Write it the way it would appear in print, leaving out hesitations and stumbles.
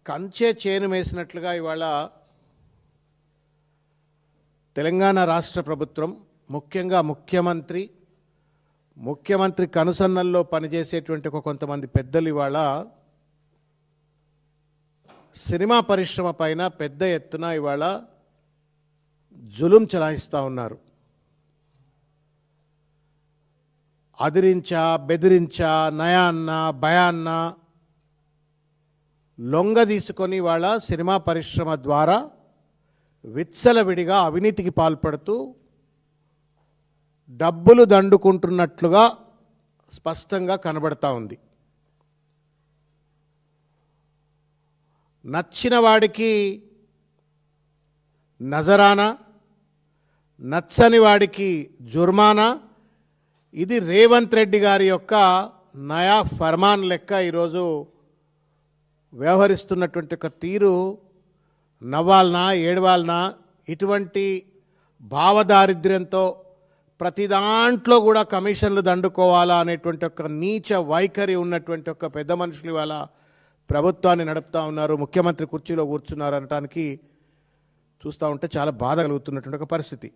కంచె చేను వేసినట్లుగా ఇవాళ తెలంగాణ రాష్ట్ర ప్రభుత్వం, ముఖ్యంగా ముఖ్యమంత్రి కనుసన్నల్లో పనిచేసేటువంటి కొంతమంది పెద్దలు ఇవాళ సినిమా పరిశ్రమ పైన పెద్ద ఎత్తున ఇవాళ జులుం చలాయిస్తూ ఉన్నారు. అదిరించా, బెదిరించా, నయాన్న, భయాన్న లొంగ తీసుకొని వాళ్ళ సినిమా పరిశ్రమ ద్వారా విచ్చలవిడిగా అవినీతికి పాల్పడుతూ డబ్బులు దండుకుంటున్నట్లుగా స్పష్టంగా కనబడతా ఉంది. నచ్చిన వాడికి నజరానా, నచ్చని వాడికి జుర్మానా. ఇది రేవంత్ రెడ్డి గారి యొక్క నయా ఫర్మాన్ లెక్క ఈరోజు వ్యవహరిస్తున్నటువంటి ఒక తీరు నవ్వాలనా ఏడవాలనా, ఇటువంటి భావదారిద్ర్యంతో ప్రతి దాంట్లో కూడా కమిషన్లు దండుకోవాలా అనేటువంటి ఒక నీచ వైఖరి ఉన్నటువంటి ఒక పెద్ద మనుషులు ఇవాళ ప్రభుత్వాన్ని నడుపుతూ ఉన్నారు. ముఖ్యమంత్రి కుర్చీలో కూర్చున్నారు అనటానికి చూస్తూ ఉంటే చాలా బాధ కలుగుతున్నటువంటి ఒక పరిస్థితి.